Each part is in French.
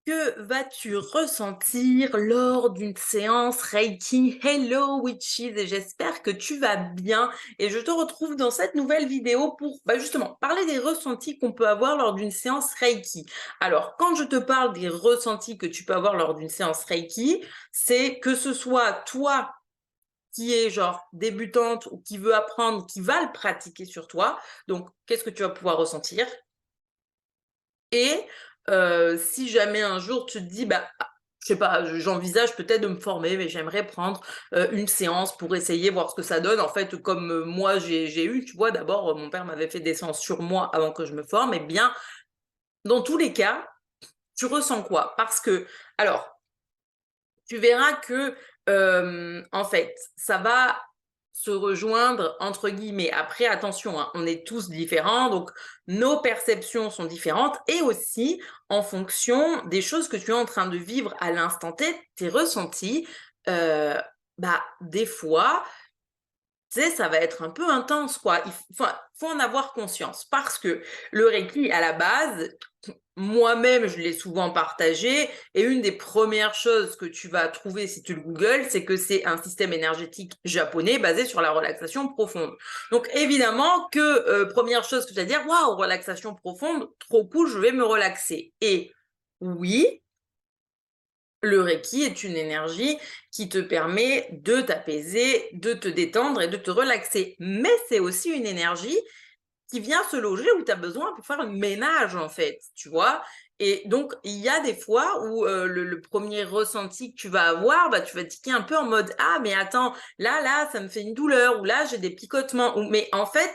Que vas-tu ressentir lors d'une séance Reiki? Hello witches et j'espère que tu vas bien et je te retrouve dans cette nouvelle vidéo pour justement parler des ressentis qu'on peut avoir lors d'une séance Reiki. Alors, quand je te parle des ressentis que tu peux avoir lors d'une séance Reiki, c'est que ce soit toi qui est genre débutante ou qui veut apprendre, qui va le pratiquer sur toi. Donc, qu'est-ce que tu vas pouvoir ressentir? Et si jamais un jour tu te dis: je sais pas, j'envisage peut-être de me former, mais j'aimerais prendre, une séance pour essayer, voir ce que ça donne. En fait, comme, moi j'ai eu, tu vois? D'abord, mon père m'avait fait des séances sur moi avant que je me forme. Eh bien, dans tous les cas, tu ressens quoi? Parce que alors, tu verras que, en fait, ça va se rejoindre entre guillemets. Après attention, hein, on est tous différents, donc nos perceptions sont différentes et aussi en fonction des choses que tu es en train de vivre à l'instant T, tes ressentis, heu, des fois, tu sais, ça va être un peu intense, quoi. Faut en avoir conscience parce que le Reiki, à la base, moi-même, je l'ai souvent partagé et une des premières choses que tu vas trouver si tu le googles, c'est que c'est un système énergétique japonais basé sur la relaxation profonde. Donc évidemment que, 1re chose que tu vas dire: «Waouh, relaxation profonde, trop cool, je vais me relaxer» et oui, le Reiki est une énergie qui te permet de t'apaiser, de te détendre et de te relaxer. Mais c'est aussi une énergie qui vient se loger où tu as besoin pour faire le ménage, en fait, tu vois? Et donc, il y a des fois où, le 1er ressenti que tu vas avoir, tu vas tiquer un peu en mode: «Ah mais attends, là, ça me fait une douleur» ou «Là, j'ai des picotements» ou mais en fait,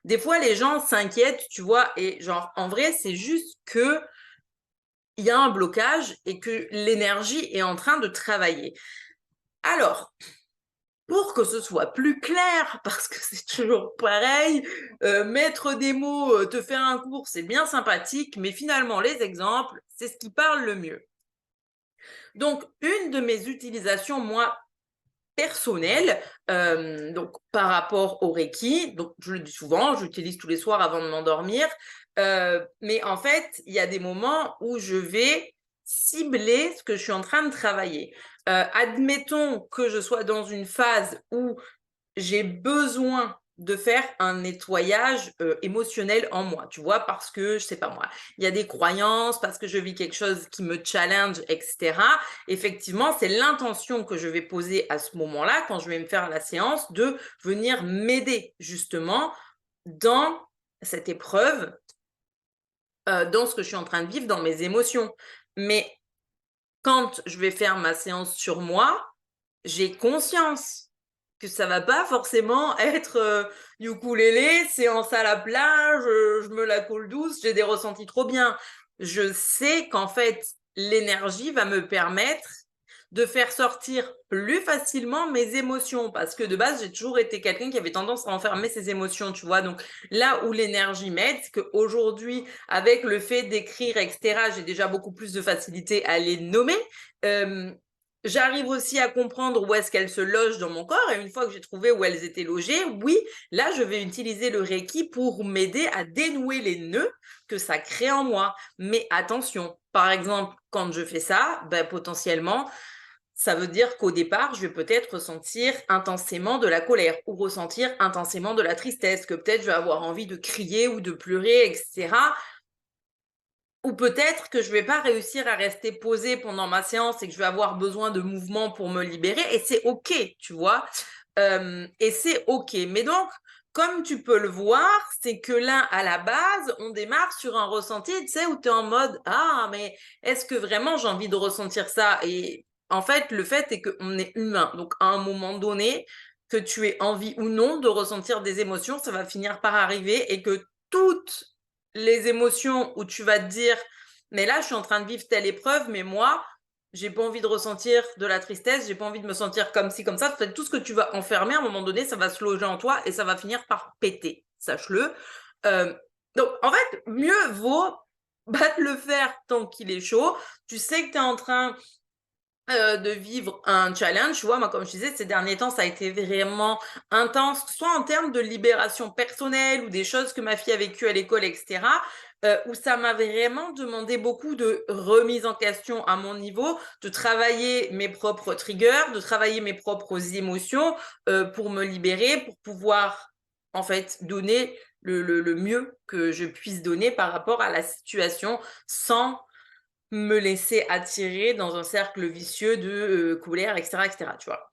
des fois, les gens s'inquiètent, tu vois? Et genre, en vrai, c'est juste que il y a un blocage et que l'énergie est en train de travailler. Alors, pour que ce soit plus clair, parce que c'est toujours pareil, mettre des mots, te faire un cours, c'est bien sympathique, mais finalement les exemples, c'est ce qui parle le mieux. Donc une de mes utilisations, moi, personnelles, donc par rapport au Reiki, donc je le dis souvent, j'utilise tous les soirs avant de m'endormir, mais en fait, il y a des moments où je vais cibler ce que je suis en train de travailler. Admettons que je sois dans une phase où j'ai besoin de faire un nettoyage, émotionnel en moi, tu vois? Parce que, je sais pas moi, il y a des croyances, parce que je vis quelque chose qui me challenge et cetera. Effectivement, c'est l'intention que je vais poser à ce moment-là, quand je vais me faire la séance, de venir m'aider justement dans cette épreuve, dans ce que je suis en train de vivre, dans mes émotions. Mais quand je vais faire ma séance sur moi, j'ai conscience que ça va pas forcément être, ukulélé, séance à la plage, je me la coule douce, j'ai des ressentis trop bien. Je sais qu'en fait, l'énergie va me permettre de faire sortir plus facilement mes émotions parce que de base, j'ai toujours été quelqu'un qui avait tendance à enfermer ses émotions, tu vois? Donc là où l'énergie m'aide, c'est qu'aujourd'hui, avec le fait d'écrire et cetera, j'ai déjà beaucoup plus de facilité à les nommer. Hem, J'arrive aussi à comprendre où est-ce qu'elles se logent dans mon corps et une fois que j'ai trouvé où elles étaient logées, oui, là, je vais utiliser le Reiki pour m'aider à dénouer les nœuds que ça crée en moi. Mais attention, par exemple, quand je fais ça, potentiellement, ça veut dire qu'au départ, je vais peut-être ressentir intensément de la colère ou ressentir intensément de la tristesse, que peut-être je vais avoir envie de crier ou de pleurer, et cetera. Ou peut-être que je vais pas réussir à rester posée pendant ma séance et que je vais avoir besoin de mouvement pour me libérer et c'est OK, tu vois? Et c'est OK. Mais donc, comme tu peux le voir, c'est que là, à la base, on démarre sur un ressenti, tu sais, où tu es en mode: «Ah, mais est-ce que vraiment j'ai envie de ressentir ça?» Et en fait, le fait est qu'on est humain. Donc à un moment donné, que tu aies envie ou non de ressentir des émotions, ça va finir par arriver et que toutes les émotions où tu vas te dire: «Mais là, je suis en train de vivre telle épreuve, mais moi, j'ai pas envie de ressentir de la tristesse, j'ai pas envie de me sentir comme ci, comme ça». En fait, tout ce que tu vas enfermer, à un moment donné, ça va se loger en toi et ça va finir par péter, sache-le. Hem, donc en fait, mieux vaut, te le faire tant qu'il est chaud. Tu sais que tu es en train de vivre un challenge, tu vois? Moi, comme je disais, ces derniers temps, ça a été vraiment intense, soit en termes de libération personnelle ou des choses que ma fille a vécues à l'école et cetera. où ça m'a vraiment demandé beaucoup de remise en question à mon niveau, de travailler mes propres triggers, de travailler mes propres émotions pour me libérer, pour pouvoir en fait donner le mieux que je puisse donner par rapport à la situation sans me laisser attirer dans un cercle vicieux de colère, etc., etc., tu vois.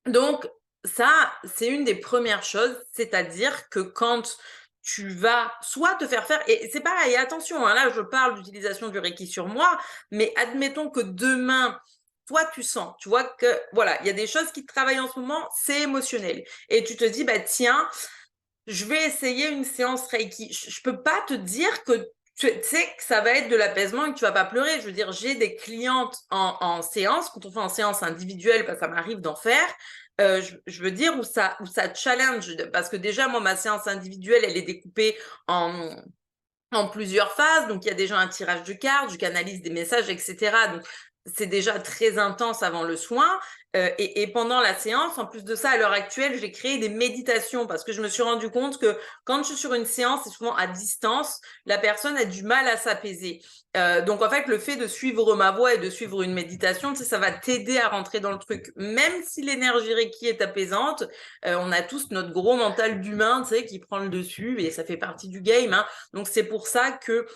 Donc, ça, c'est une des premières choses, c'est-à-dire que quand tu vas soit te faire faire, et c'est pareil, attention, hein, là je parle d'utilisation du Reiki sur moi, mais admettons que demain, toi tu sens, tu vois que voilà, il y a des choses qui te travaillent en ce moment, c'est émotionnel. Et tu te dis, bah tiens, je vais essayer une séance Reiki. Je peux pas te dire que tu sais que ça va être de l'apaisement et que tu vas pas pleurer. Je veux dire, j'ai des clientes en séance, quand on fait en séance individuelle, parce que ça m'arrive d'en faire, je veux dire, où ça challenge. Parce que déjà, moi, ma séance individuelle, elle est découpée en, en plusieurs phases. Donc, il y a déjà un tirage de cartes, je canalise des messages, etc. Donc, c'est déjà très intense avant le soin. Et pendant la séance, en plus de ça, à l'heure actuelle, j'ai créé des méditations parce que je me suis rendu compte que quand je suis sur une séance, c'est souvent à distance, la personne a du mal à s'apaiser. Donc, en fait, le fait de suivre ma voix et de suivre une méditation, tu sais, ça va t'aider à rentrer dans le truc. Même si l'énergie Reiki est apaisante, on a tous notre gros mental d'humain, tu sais, qui prend le dessus et ça fait partie du game, hein. Donc, c'est pour ça que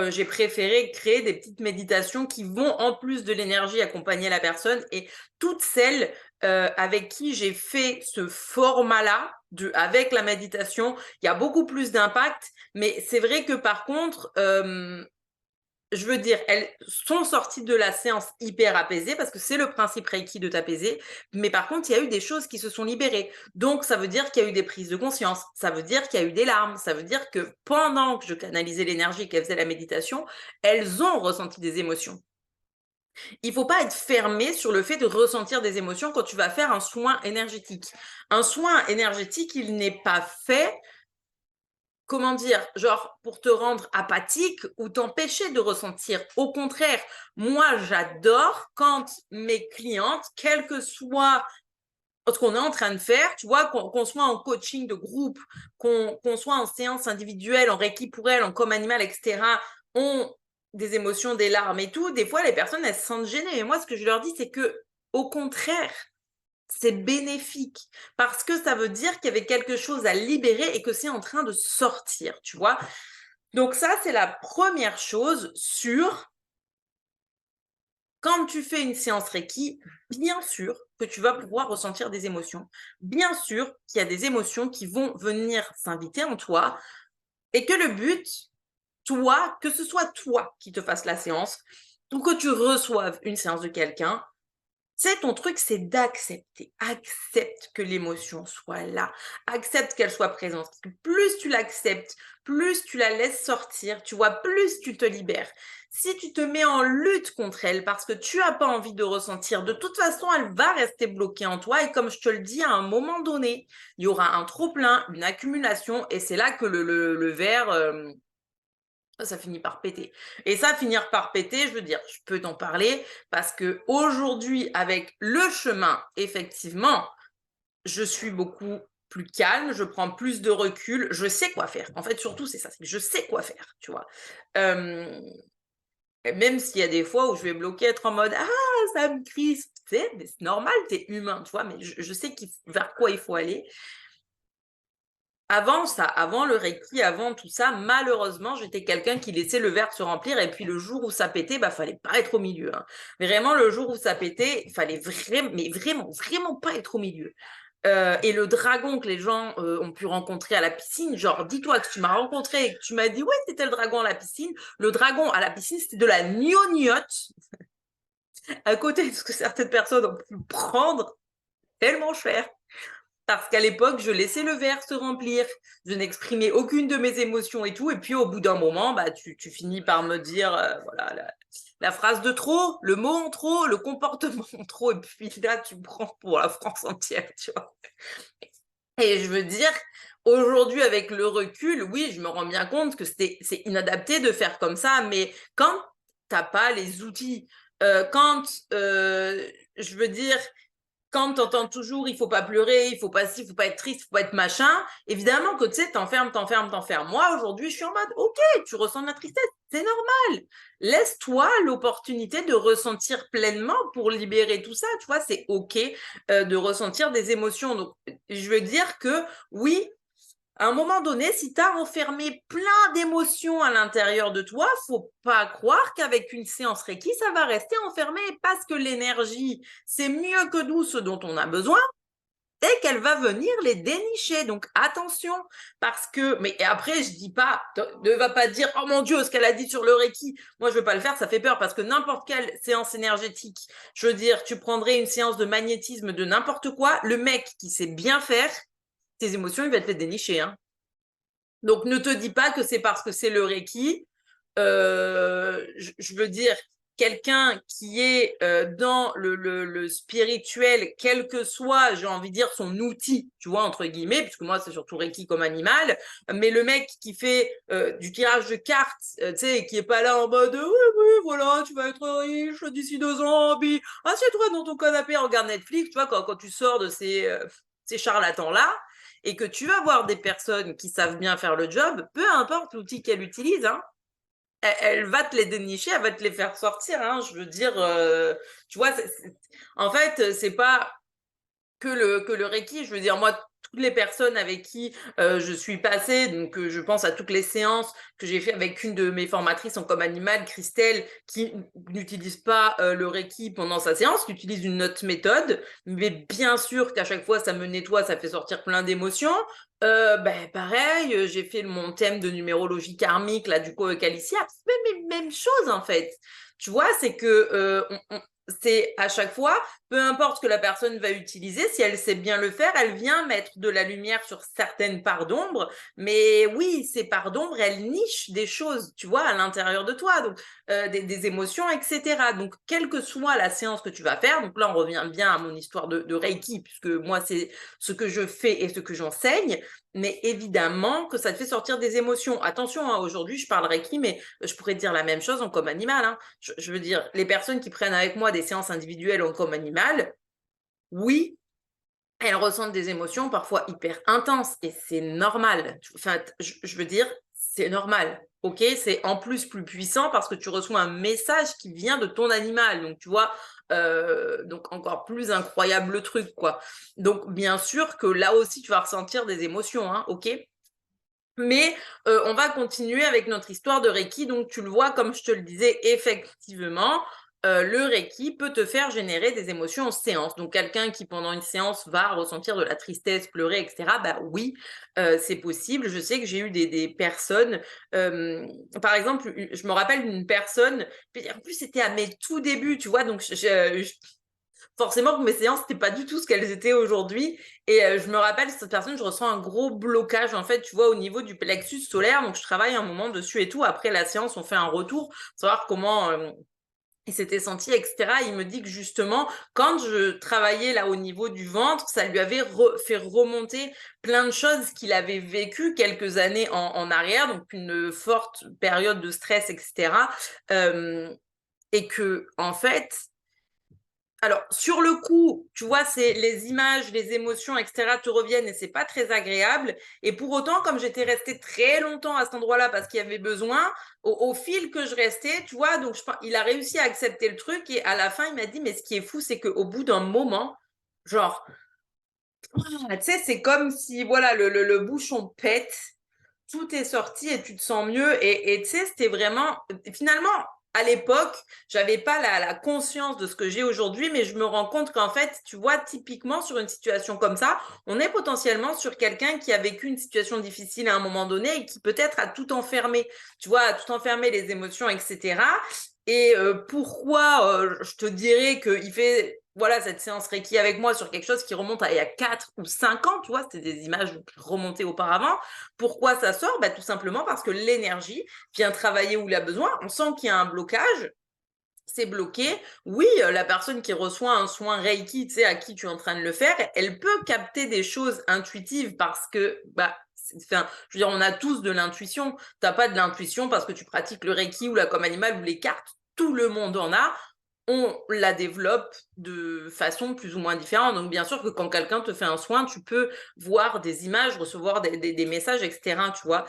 j'ai préféré créer des petites méditations qui vont, en plus de l'énergie, accompagner la personne. Et toutes celles avec qui j'ai fait ce format-là, avec la méditation, il y a beaucoup plus d'impact. Mais c'est vrai que par contre, je veux dire, elles sont sorties de la séance hyper apaisées parce que c'est le principe Reiki de t'apaiser. Mais par contre, il y a eu des choses qui se sont libérées. Donc, ça veut dire qu'il y a eu des prises de conscience. Ça veut dire qu'il y a eu des larmes. Ça veut dire que pendant que je canalisais l'énergie, qu'elles faisaient la méditation, elles ont ressenti des émotions. Il ne faut pas être fermé sur le fait de ressentir des émotions quand tu vas faire un soin énergétique. Un soin énergétique, il n'est pas fait, comment dire, genre pour te rendre apathique ou t'empêcher de ressentir. Au contraire, moi, j'adore quand mes clientes, quel que soit ce qu'on est en train de faire, tu vois, qu'on soit en coaching de groupe, qu'on soit en séance individuelle, en Reiki pour elles, en comme animal, etc., ont des émotions, des larmes et tout. Des fois, les personnes, elles se sentent gênées. Et moi, ce que je leur dis, c'est que, au contraire, c'est bénéfique parce que ça veut dire qu'il y avait quelque chose à libérer et que c'est en train de sortir, tu vois. Donc ça, c'est la première chose sur quand tu fais une séance Reiki, bien sûr que tu vas pouvoir ressentir des émotions. Bien sûr qu'il y a des émotions qui vont venir s'inviter en toi et que le but, toi, que ce soit toi qui te fasse la séance ou que tu reçoives une séance de quelqu'un, c'est ton truc, c'est d'accepter. Accepte que l'émotion soit là. Accepte qu'elle soit présente. Parce que plus tu l'acceptes, plus tu la laisses sortir, tu vois, plus tu te libères. Si tu te mets en lutte contre elle parce que tu n'as pas envie de ressentir, de toute façon, elle va rester bloquée en toi. Et comme je te le dis, à un moment donné, il y aura un trop-plein, une accumulation. Et c'est là que le verre ça finit par péter. Et ça, finir par péter, je veux dire, je peux t'en parler parce que aujourd'hui, avec le chemin, effectivement, je suis beaucoup plus calme, je prends plus de recul, je sais quoi faire. En fait, surtout, c'est ça, c'est que je sais quoi faire, tu vois. Même s'il y a des fois où je vais bloquer, être en mode ah, ça me crispe, tu sais, mais c'est normal, t'es humain, tu vois, mais je sais vers quoi il faut aller. Avant ça, avant le Reiki, avant tout ça, malheureusement, j'étais quelqu'un qui laissait le verre se remplir et puis le jour où ça pétait, bah fallait pas être au milieu, hein. Vraiment, le jour où ça pétait, il fallait vraiment, mais vraiment, vraiment pas être au milieu. Et le dragon que les gens ont pu rencontrer à la piscine, genre, dis-toi que tu m'as rencontré et que tu m'as dit, ouais, c'était le dragon à la piscine. Le dragon à la piscine, c'était de la gnognotte à côté de ce que certaines personnes ont pu prendre tellement cher. Parce qu'à l'époque, je laissais le verre se remplir, je n'exprimais aucune de mes émotions et tout. Et puis, au bout d'un moment, bah, tu finis par me dire, voilà, la phrase de trop, le mot en trop, le comportement en trop. Et puis là, tu prends pour la France entière, tu vois. Et je veux dire, aujourd'hui, avec le recul, oui, je me rends bien compte que c'est inadapté de faire comme ça. Mais quand tu n'as pas les outils, quand, je veux dire, quand tu entends toujours il faut pas pleurer, il faut pas ci, il faut pas être triste, il faut pas être machin, évidemment que tu sais, t'enfermes. Moi, aujourd'hui, je suis en mode, ok, tu ressens de la tristesse, c'est normal. Laisse-toi l'opportunité de ressentir pleinement pour libérer tout ça, tu vois, c'est ok de ressentir des émotions. Donc, je veux dire que oui, à un moment donné, si tu as enfermé plein d'émotions à l'intérieur de toi, faut pas croire qu'avec une séance Reiki, ça va rester enfermé parce que l'énergie, c'est mieux que nous ce dont on a besoin et qu'elle va venir les dénicher. Donc attention, parce que, mais après, je dis pas, ne va pas dire, oh mon Dieu, ce qu'elle a dit sur le Reiki, moi je veux pas le faire, ça fait peur parce que n'importe quelle séance énergétique, je veux dire, tu prendrais une séance de magnétisme de n'importe quoi, le mec qui sait bien faire, tes émotions, il va te les dénicher, hein. Donc, ne te dis pas que c'est parce que c'est le Reiki. Je veux dire, quelqu'un qui est dans le spirituel, quel que soit, j'ai envie de dire, son outil, tu vois, entre guillemets, puisque moi, c'est surtout Reiki comme animal, mais le mec qui fait du tirage de cartes, tu sais, qui est pas là en mode, oui, oui, voilà, tu vas être riche d'ici 2 ans, puis assieds-toi dans ton canapé, regarde Netflix, tu vois, quand tu sors de ces charlatans-là, et que tu vas voir des personnes qui savent bien faire le job, peu importe l'outil qu'elle utilise, hein, elle va te les dénicher, elle va te les faire sortir. Hein, je veux dire, tu vois, en fait, c'est pas que le Reiki. Je veux dire, moi, toutes les personnes avec qui je suis passée, donc je pense à toutes les séances que j'ai fait avec une de mes formatrices en com animal, Christelle, qui n'utilise pas le Reiki pendant sa séance, qui utilise une autre méthode, mais bien sûr qu'à chaque fois, ça me nettoie, ça fait sortir plein d'émotions. Ben, pareil, j'ai fait mon thème de numérologie karmique, là, du coup, avec Alicia, c'est même chose, en fait. Tu vois, c'est que c'est à chaque fois, peu importe ce que la personne va utiliser, si elle sait bien le faire, elle vient mettre de la lumière sur certaines parts d'ombre. Mais oui, ces parts d'ombre, elles nichent des choses, tu vois, à l'intérieur de toi, donc des émotions, etc. Donc, quelle que soit la séance que tu vas faire, donc là, on revient bien à mon histoire de Reiki, puisque moi, c'est ce que je fais et ce que j'enseigne. Mais évidemment que ça te fait sortir des émotions. Attention, hein, aujourd'hui, je parle Reiki, mais je pourrais te dire la même chose en comme animal. Hein. Je veux dire, les personnes qui prennent avec moi des séances individuelles en comme animal, oui, elles ressentent des émotions parfois hyper intenses et c'est normal. Enfin, je veux dire, c'est normal. Ok, c'est en plus puissant parce que tu reçois un message qui vient de ton animal. Donc, tu vois, donc encore plus incroyable le truc, quoi. Donc, bien sûr que là aussi, tu vas ressentir des émotions, hein, ok? Mais on va continuer avec notre histoire de Reiki. Donc, tu le vois, comme je te le disais, effectivement, le Reiki peut te faire générer des émotions en séance. Donc, quelqu'un qui, pendant une séance, va ressentir de la tristesse, pleurer, etc., bah oui, c'est possible. Je sais que j'ai eu des personnes, par exemple, je me rappelle d'une personne, en plus, c'était à mes tout débuts, tu vois, donc forcément que mes séances n'étaient pas du tout ce qu'elles étaient aujourd'hui. Et je me rappelle, cette personne, je ressens un gros blocage, en fait, tu vois, au niveau du plexus solaire. Donc, je travaille un moment dessus et tout. Après la séance, on fait un retour, pour savoir comment il s'était senti, etc. Il me dit que justement, quand je travaillais là au niveau du ventre, ça lui avait fait remonter plein de choses qu'il avait vécues quelques années en arrière, donc une forte période de stress, etc. Et que, en fait, alors, sur le coup, tu vois, c'est les images, les émotions, etc. te reviennent et c'est pas très agréable. Et pour autant, comme j'étais restée très longtemps à cet endroit-là parce qu'il y avait besoin, au fil que je restais, tu vois, donc il a réussi à accepter le truc et à la fin, il m'a dit, mais ce qui est fou, c'est qu'au bout d'un moment, genre, tu sais, c'est comme si, voilà, le bouchon pète, tout est sorti et tu te sens mieux. Et tu sais, c'était vraiment, finalement, à l'époque, j'avais pas la conscience de ce que j'ai aujourd'hui, mais je me rends compte qu'en fait, tu vois, typiquement sur une situation comme ça, on est potentiellement sur quelqu'un qui a vécu une situation difficile à un moment donné et qui peut-être a tout enfermé, tu vois, a tout enfermé les émotions, etc. Et pourquoi je te dirais qu'il fait voilà cette séance Reiki avec moi sur quelque chose qui remonte à il y a 4 ou 5 ans, tu vois, c'était des images remontées auparavant. Pourquoi ça sort? Bah, tout simplement parce que l'énergie vient travailler où il a besoin. On sent qu'il y a un blocage, c'est bloqué. Oui, la personne qui reçoit un soin Reiki, tu sais, à qui tu es en train de le faire, elle peut capter des choses intuitives parce que, bah, enfin, je veux dire, on a tous de l'intuition. T'as pas de l'intuition parce que tu pratiques le Reiki ou la com animale ou les cartes. Tout le monde en a. on la développe de façon plus ou moins différente. Donc, bien sûr que quand quelqu'un te fait un soin, tu peux voir des images, recevoir des messages, etc., tu vois.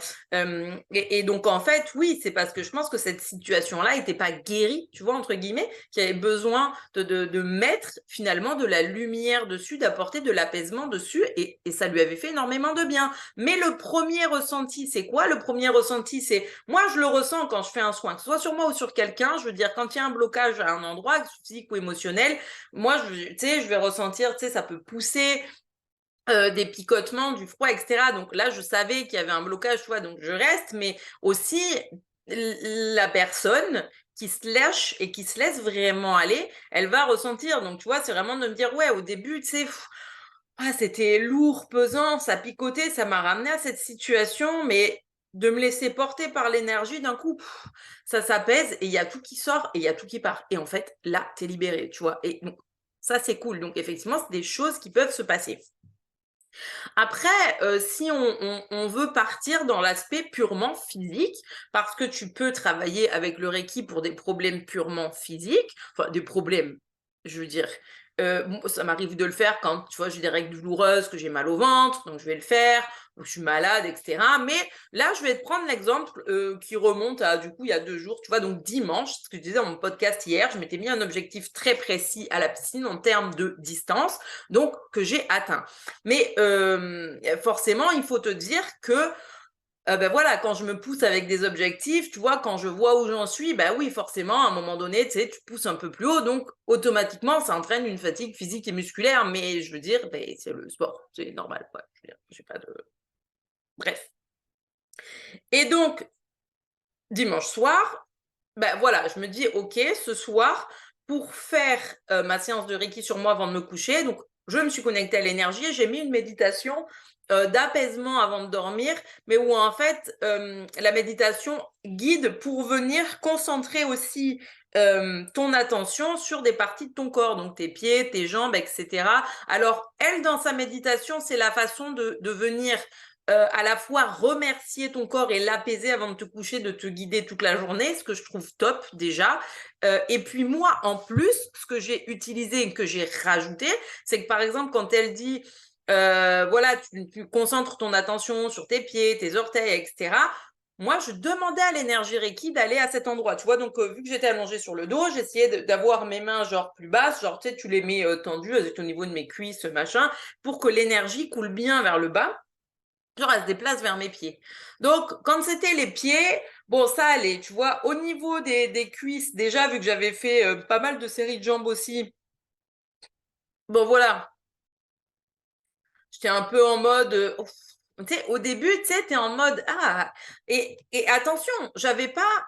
Et donc, en fait, oui, c'est parce que je pense que cette situation-là n'était pas guérie, tu vois, entre guillemets, qu'il y avait besoin de mettre finalement de la lumière dessus, d'apporter de l'apaisement dessus, et ça lui avait fait énormément de bien. Mais le premier ressenti, c'est quoi? Le premier ressenti, c'est, moi, je le ressens quand je fais un soin, que ce soit sur moi ou sur quelqu'un, je veux dire, quand il y a un blocage à un endroit, physique ou émotionnel, moi, je vais ressentir, ça peut pousser, des picotements, du froid, etc. Donc là, je savais qu'il y avait un blocage, tu vois, donc je reste, mais aussi la personne qui se lâche et qui se laisse vraiment aller, elle va ressentir. Donc, tu vois, c'est vraiment de me dire, ouais, au début, tu sais, c'était lourd, pesant, ça picotait, ça m'a ramené à cette situation, mais de me laisser porter par l'énergie, d'un coup, ça s'apaise et il y a tout qui sort et il y a tout qui part. Et en fait, là, tu es libéré, tu vois. Et donc, ça, c'est cool. Donc, effectivement, c'est des choses qui peuvent se passer. Après, si on veut partir dans l'aspect purement physique, parce que tu peux travailler avec le Reiki pour des problèmes purement physiques, enfin des problèmes, je veux dire, ça m'arrive de le faire quand, tu vois, j'ai des règles douloureuses, que j'ai mal au ventre, donc je vais le faire, ou je suis malade, et cetera. Mais là, je vais te prendre l'exemple, qui remonte à, du coup, il y a 2 jours, tu vois? Donc dimanche, ce que je disais dans mon podcast hier, je m'étais mis un objectif très précis à la piscine en termes de distance, donc que j'ai atteint. Mais forcément, il faut te dire que ben voilà, quand je me pousse avec des objectifs, tu vois, quand je vois où j'en suis, bah oui, forcément, à un moment donné, tu sais, tu pousses un peu plus haut, donc automatiquement, ça entraîne une fatigue physique et musculaire. Mais je veux dire, ben, c'est le sport, c'est normal, quoi. Je veux dire, j'ai pas de... Bref. Et donc, dimanche soir, ben voilà, je me dis, ok, ce soir, pour faire ma séance de Reiki sur moi avant de me coucher, donc je me suis connectée à l'énergie et j'ai mis une méditation d'apaisement avant de dormir, mais où en fait la méditation guide pour venir concentrer aussi ton attention sur des parties de ton corps, donc tes pieds, tes jambes, etc. Alors elle, dans sa méditation, c'est la façon de venir à la fois remercier ton corps et l'apaiser avant de te coucher, de te guider toute la journée, ce que je trouve top déjà. Et puis moi, en plus, ce que j'ai utilisé et que j'ai rajouté, c'est que par exemple, quand elle dit, voilà, tu concentres ton attention sur tes pieds, tes orteils, etc. Moi, je demandais à l'énergie Reiki d'aller à cet endroit, tu vois. Donc, vu que j'étais allongée sur le dos, j'essayais d'avoir mes mains genre plus basses, genre tu sais, tu les mets tendues, elles étaient au niveau de mes cuisses, machin, pour que l'énergie coule bien vers le bas. Genre, elle se déplace vers mes pieds. Donc, quand c'était les pieds, bon, ça allait, tu vois. Au niveau des cuisses, déjà, vu que j'avais fait pas mal de séries de jambes aussi, bon, voilà, j'étais un peu en mode, ouf. Tu sais, au début, tu sais, t'es en mode, ah, et attention, j'avais pas,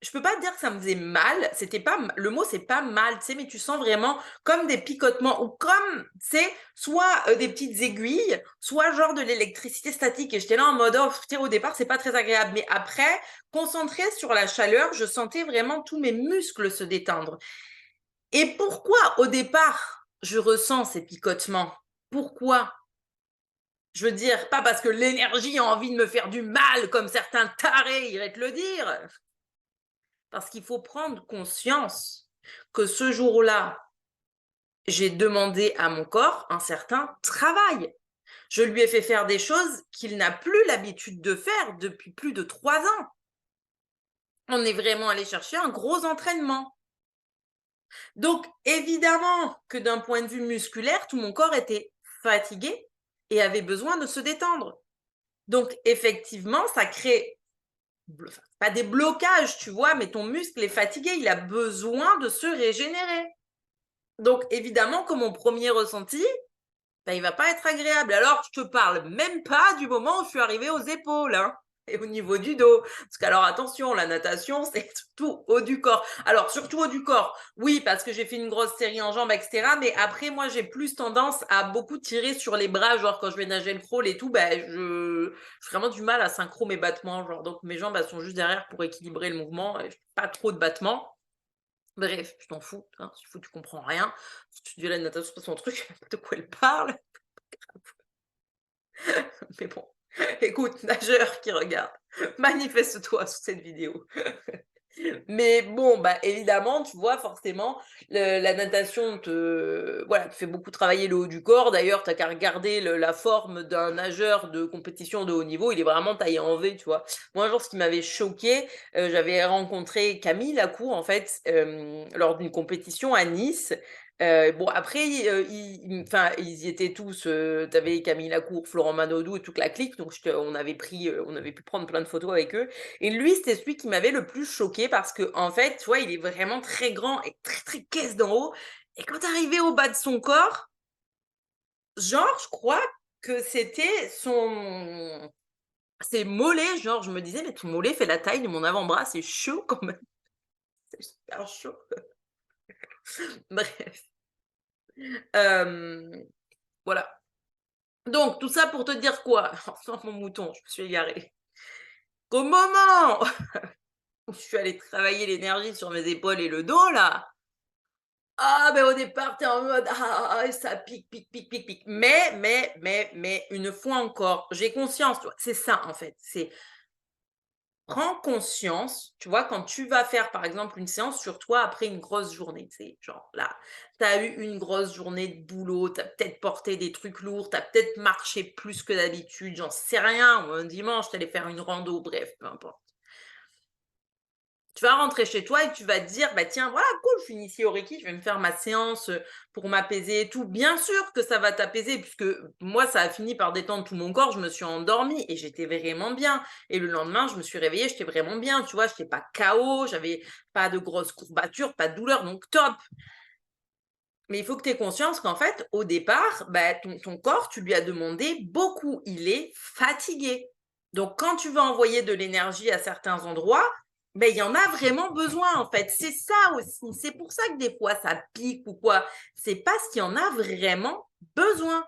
je peux pas te dire que ça me faisait mal, c'était pas, le mot c'est pas mal, tu sais, mais tu sens vraiment comme des picotements ou comme, tu sais, soit des petites aiguilles, soit genre de l'électricité statique. Et j'étais là en mode, oh, tu sais, au départ, c'est pas très agréable. Mais après, concentrée sur la chaleur, je sentais vraiment tous mes muscles se détendre. Et pourquoi au départ, je ressens ces picotements? Pourquoi? Je veux dire, pas parce que l'énergie a envie de me faire du mal, comme certains tarés iraient te le dire. Parce qu'il faut prendre conscience que ce jour-là, j'ai demandé à mon corps un certain travail. Je lui ai fait faire des choses qu'il n'a plus l'habitude de faire depuis plus de 3 ans. On est vraiment allé chercher un gros entraînement. Donc, évidemment que d'un point de vue musculaire, tout mon corps était fatigué et avait besoin de se détendre. Donc, effectivement, ça crée pas des blocages, tu vois, mais ton muscle est fatigué, il a besoin de se régénérer. Donc, évidemment que mon premier ressenti, ben, il va pas être agréable. Alors, je te parle même pas du moment où je suis arrivée aux épaules, hein, et au niveau du dos. Parce qu'alors, attention, la natation, c'est surtout haut du corps. Alors, surtout haut du corps, oui, parce que j'ai fait une grosse série en jambes, etc. Mais après, moi, j'ai plus tendance à beaucoup tirer sur les bras, genre quand je vais nager le crawl et tout, ben, j'ai vraiment du mal à synchro mes battements. Genre, donc, mes jambes, elles sont juste derrière pour équilibrer le mouvement. Et pas trop de battements. Bref, tu t'en fous, hein, s'il faut, tu comprends rien. Si tu dis la natation, c'est pas son truc, je sais pas de quoi elle parle. Mais bon, écoute, nageur qui regarde, manifeste-toi sous cette vidéo. Mais bon, bah, évidemment, tu vois, forcément, la natation te fait beaucoup travailler le haut du corps. D'ailleurs, tu as qu'à regarder la forme d'un nageur de compétition de haut niveau, il est vraiment taillé en V, tu vois. Moi, un jour, ce qui m'avait choqué, j'avais rencontré Camille Lacour, en fait, lors d'une compétition à Nice. Bon, après, ils y étaient tous. Tu avais Camille Lacour, Florent Manodou et toute la clique. Donc, on avait pu prendre plein de photos avec eux. Et lui, c'était celui qui m'avait le plus choqué parce que, en fait, tu vois, il est vraiment très grand et très, très caisse d'en haut. Et quand arrivé au bas de son corps, genre, je crois que c'était ses mollets. Genre, je me disais, mais ton mollet fait la taille de mon avant-bras, c'est chaud quand même. C'est super chaud. Bref. Euh, voilà. Donc, tout ça pour te dire quoi? Enfin, mon mouton, je me suis égarée. Qu'au moment où je suis allée travailler l'énergie sur mes épaules et le dos, là, ah, ben au départ, tu es en mode: «Ah, ah, ah» et ça pique, pique, pique, pique, pique. Mais une fois encore, j'ai conscience, tu vois? C'est ça, en fait, c'est prends conscience, tu vois? Quand tu vas faire, par exemple, une séance sur toi après une grosse journée, tu sais? Genre là, tu as eu une grosse journée de boulot, tu as peut-être porté des trucs lourds, tu as peut-être marché plus que d'habitude, j'en sais rien, ou un dimanche, tu allais faire une rando, bref, peu importe. Tu vas rentrer chez toi et tu vas te dire: «Bah, tiens, voilà, cool, je suis initiée au Reiki, je vais me faire ma séance, pour m'apaiser et tout». Bien sûr que ça va t'apaiser puisque moi, ça a fini par détendre tout mon corps. Je me suis endormie et j'étais vraiment bien et le lendemain, je me suis réveillée, j'étais vraiment bien, tu vois? J'étais pas KO, j'avais pas de grosses courbatures, pas de douleur, donc top. Mais il faut que tu aies conscience qu'en fait, au départ, bah, ton corps, tu lui as demandé beaucoup. Il est fatigué. Donc, quand tu vas envoyer de l'énergie à certains endroits, ben, il y en a vraiment besoin, en fait. C'est ça aussi. C'est pour ça que des fois, ça pique ou quoi. C'est parce qu'il y en a vraiment besoin.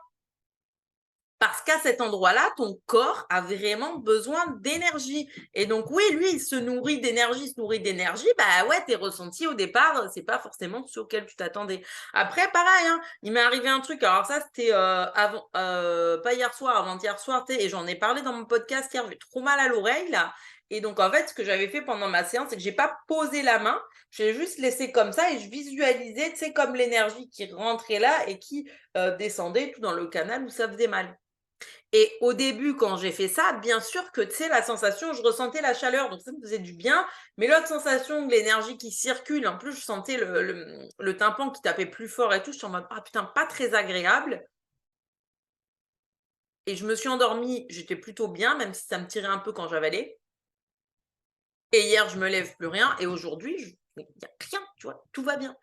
Parce qu'à cet endroit-là, ton corps a vraiment besoin d'énergie. Et donc, oui, lui, il se nourrit d'énergie, il se nourrit d'énergie. Bah ouais, tes ressentis au départ, c'est pas forcément ce auquel tu t'attendais. Après, pareil, hein, il m'est arrivé un truc. Alors ça, c'était avant, pas hier soir, avant-hier soir, et j'en ai parlé dans mon podcast hier. J'ai trop mal à l'oreille là. Et donc, en fait, ce que j'avais fait pendant ma séance, c'est que j'ai pas posé la main. J'ai juste laissé comme ça et je visualisais, tu sais, comme l'énergie qui rentrait là et qui descendait tout dans le canal où ça faisait mal. Et au début, quand j'ai fait ça, bien sûr que, tu sais, la sensation, je ressentais la chaleur, donc ça me faisait du bien. Mais l'autre sensation de l'énergie qui circule, en plus, je sentais le tympan qui tapait plus fort et tout. Je suis en mode, ah putain, pas très agréable. Et je me suis endormie, j'étais plutôt bien, même si ça me tirait un peu quand j'avalais. Et hier, je me lève, plus rien. Et aujourd'hui, il n'y a rien, tu vois, tout va bien.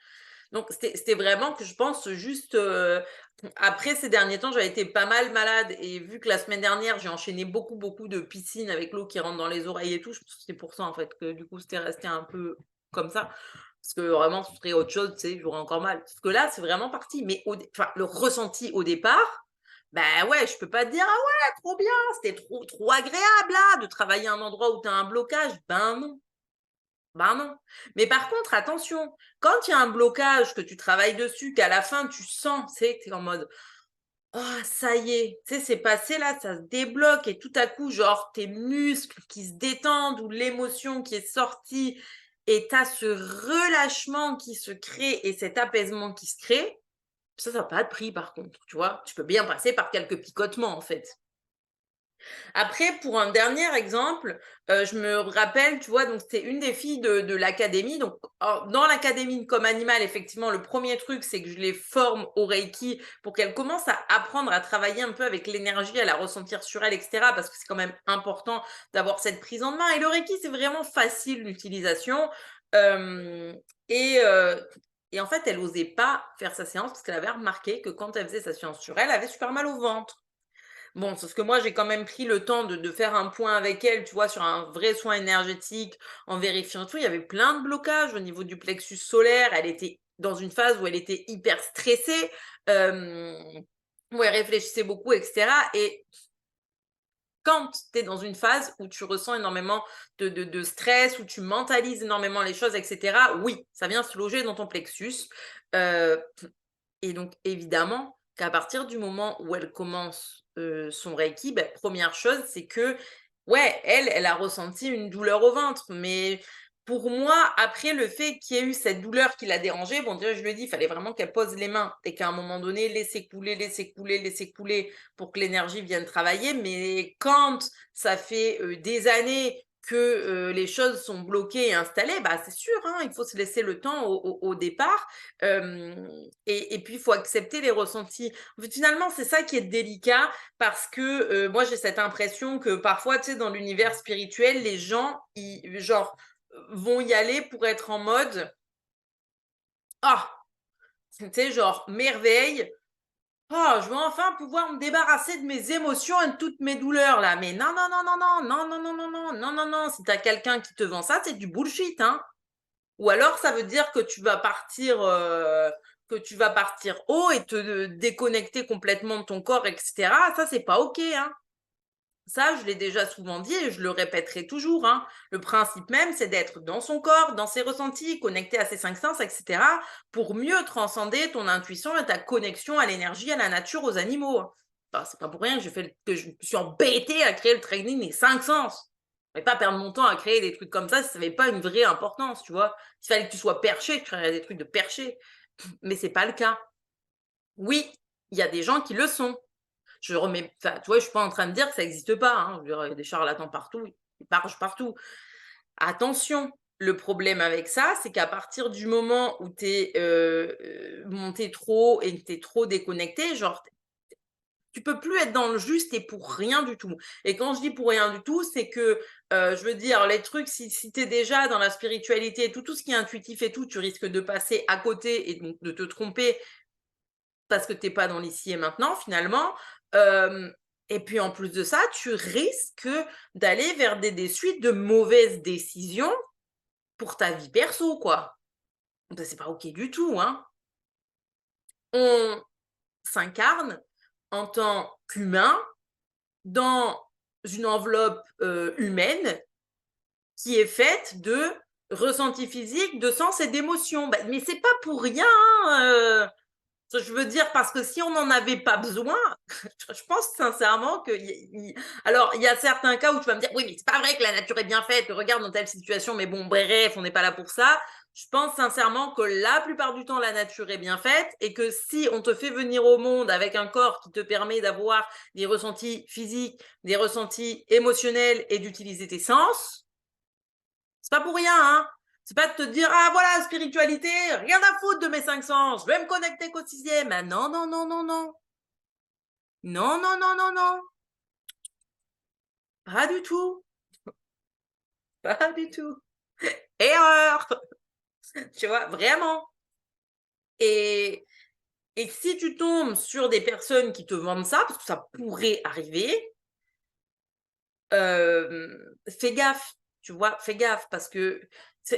Donc c'était vraiment que je pense juste, après ces derniers temps, j'avais été pas mal malade et vu que la semaine dernière, j'ai enchaîné beaucoup, beaucoup de piscines avec l'eau qui rentre dans les oreilles et tout, je pense que c'est pour ça, en fait, que du coup, c'était resté un peu comme ça. Parce que vraiment, ce serait autre chose, tu sais, j'aurais encore mal. Parce que là, c'est vraiment parti. Mais enfin, le ressenti au départ, bah ouais, je peux pas te dire: «Ah ouais, trop bien, c'était trop, trop agréable là, de travailler à un endroit où tu as un blocage». Ben non. Ben non. Mais par contre, attention, quand il y a un blocage, que tu travailles dessus, qu'à la fin tu sens, tu sais, tu es en mode: «Ah ça y est, tu sais, c'est passé là, ça se débloque» et tout à coup, genre tes muscles qui se détendent ou l'émotion qui est sortie et tu as ce relâchement qui se crée et cet apaisement qui se crée, ça a pas de prix par contre, tu vois? Tu peux bien passer par quelques picotements en fait. Après, pour un dernier exemple, je me rappelle, tu vois, donc c'était une des filles de l'académie. Donc, dans l'académie de Comme Animal, effectivement, le premier truc, c'est que je les forme au Reiki pour qu'elles commencent à apprendre à travailler un peu avec l'énergie, à la ressentir sur elles, et cetera, parce que c'est quand même important d'avoir cette prise en main. Et le Reiki, c'est vraiment facile d'utilisation. Hem et et en fait, elle osait pas faire sa séance parce qu'elle avait remarqué que quand elle faisait sa séance sur elle, elle avait super mal au ventre. Bon, sauf que moi, j'ai quand même pris le temps de faire un point avec elle, tu vois, sur un vrai soin énergétique, en vérifiant tout. Il y avait plein de blocages au niveau du plexus solaire. Elle était dans une phase où elle était hyper stressée, hem, où elle réfléchissait beaucoup et cetera et quand tu es dans une phase où tu ressens énormément de stress, où tu mentalises énormément les choses et cetera, oui, ça vient se loger dans ton plexus, heu et donc évidemment qu'à partir du moment où elle commence, son reiki, bah, 1re chose, c'est que, ouais, elle a ressenti une douleur au ventre, mais pour moi, après le fait qu'il y ait eu cette douleur qui l'a dérangée, bon déjà je lui ai dit, il fallait vraiment qu'elle pose les mains et qu'à un moment donné, laisser couler, laisser couler, laisser couler pour que l'énergie vienne travailler. Mais quand ça fait, des années que, les choses sont bloquées et installées, bah, c'est sûr, hein, il faut se laisser le temps au départ, et puis il faut accepter les ressentis. En fait, finalement, c'est ça qui est délicat parce que, moi j'ai cette impression que parfois, tu sais, dans l'univers spirituel, les gens, ils genre, vont y aller pour être en mode: «Ah!» tu sais, genre merveille. «Ah, je vais enfin pouvoir me débarrasser de mes émotions et de toutes mes douleurs là». Mais non, non, non, non, non, non, non, non, non, non, non, non, non, si tu as quelqu'un qui te vend ça, c'est du bullshit, hein. Ou alors ça veut dire que tu vas partir haut et te déconnecter complètement de ton corps et cetera. Ça, c'est pas OK, hein. Ça, je l'ai déjà souvent dit et je le répéterai toujours, hein. Le principe même, c'est d'être dans son corps, dans ses ressentis, connecté à ses 5 sens et cetera, pour mieux transcender ton intuition et ta connexion à l'énergie, à la nature, aux animaux, hein. Enfin, c'est pas pour rien que je me suis embêtée à créer le training des 5 sens. Je vais pas perdre mon temps à créer des trucs comme ça si ça avait pas une vraie importance, tu vois? S'il fallait que tu sois perché, je créerais des trucs de perché, mais c'est pas le cas. Oui, il y a des gens qui le sont. Enfin, tu vois, je suis pas en train de dire que ça existe pas, hein. Je veux dire, il y a des charlatans partout, ils marchent partout. Attention, le problème avec ça, c'est qu'à partir du moment où tu es, monté trop et que tu es trop déconnecté, genre, tu peux plus être dans le juste et pour rien du tout. Et quand je dis pour rien du tout, c'est que, je veux dire, les trucs, si tu es déjà dans la spiritualité, tout ce qui est intuitif et tout, tu risques de passer à côté et donc de te tromper parce que tu es pas dans l'ici et maintenant finalement. Hem Et puis en plus de ça, tu risques d'aller vers des suites de mauvaises décisions pour ta vie perso, quoi. Ben, c'est pas OK du tout, hein. On s'incarne en tant qu'humain dans une enveloppe, humaine qui est faite de ressentis physiques, de sens et d'émotions. Bah, mais c'est pas pour rien, hein, je veux dire, parce que si on n'en avait pas besoin, je pense sincèrement que alors, il y a certains cas où tu vas me dire: «Oui, mais c'est pas vrai que la nature est bien faite, regarde dans telle situation», mais bon, bref, on n'est pas là pour ça. Je pense sincèrement que la plupart du temps, la nature est bien faite et que si on te fait venir au monde avec un corps qui te permet d'avoir des ressentis physiques, des ressentis émotionnels et d'utiliser tes sens, c'est pas pour rien, hein. C'est pas de te dire: «Ah voilà, spiritualité, rien à foutre de mes 5 sens, je vais me connecter qu'au 6e». Ah non, non, non, non, non. Non, non, non, non, non, pas du tout, pas du tout. Erreur! Tu vois? Vraiment. Et si tu tombes sur des personnes qui te vendent ça, parce que ça pourrait arriver, fais gaffe, tu vois? Fais gaffe parce que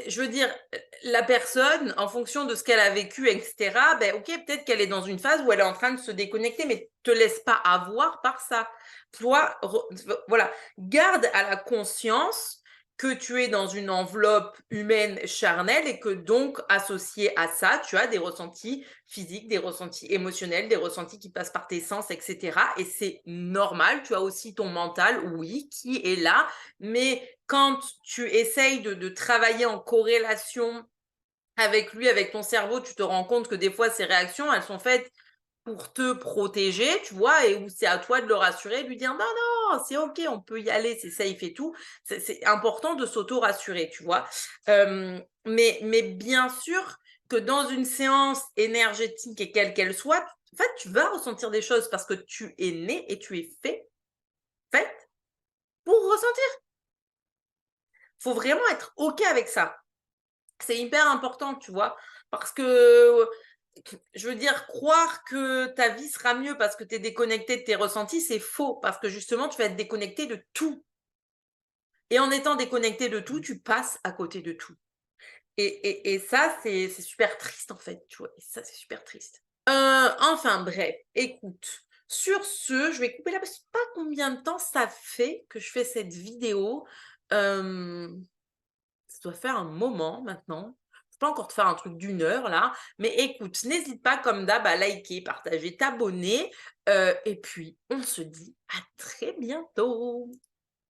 je veux dire, la personne, en fonction de ce qu'elle a vécu et cetera, beh, OK, peut-être qu'elle est dans une phase où elle est en train de se déconnecter, mais te laisse pas avoir par ça. Toi, voilà, garde à la conscience que tu es dans une enveloppe humaine charnelle et que donc associé à ça, tu as des ressentis physiques, des ressentis émotionnels, des ressentis qui passent par tes sens et cetera et c'est normal. Tu as aussi ton mental, oui, qui est là, mais quand tu essayes de travailler en corrélation avec lui, avec ton cerveau, tu te rends compte que des fois, ces réactions, elles sont faites pour te protéger, tu vois? Et où c'est à toi de le rassurer, de lui dire: «Non, non, c'est OK, on peut y aller, c'est safe et tout». C'est important de s'auto-rassurer, tu vois? Mais bien sûr que dans une séance énergétique et quelle qu'elle soit, en fait, tu vas ressentir des choses parce que tu es né et tu es faite pour ressentir. Faut vraiment être OK avec ça. C'est hyper important, tu vois? Parce que, je veux dire, croire que ta vie sera mieux parce que tu es déconnecté de tes ressentis, c'est faux. Parce que justement, tu vas être déconnecté de tout et en étant déconnecté de tout, tu passes à côté de tout et ça, c'est super triste, en fait, tu vois? Et ça, c'est super triste. Enfin bref, écoute, sur ce, je vais couper là parce que je sais pas combien de temps ça fait que je fais cette vidéo. Hem Ça doit faire un moment maintenant. Je peux pas encore te faire un truc d'une heure là, mais écoute, n'hésite pas comme d'hab à liker, partager, t'abonner, et puis on se dit à très bientôt.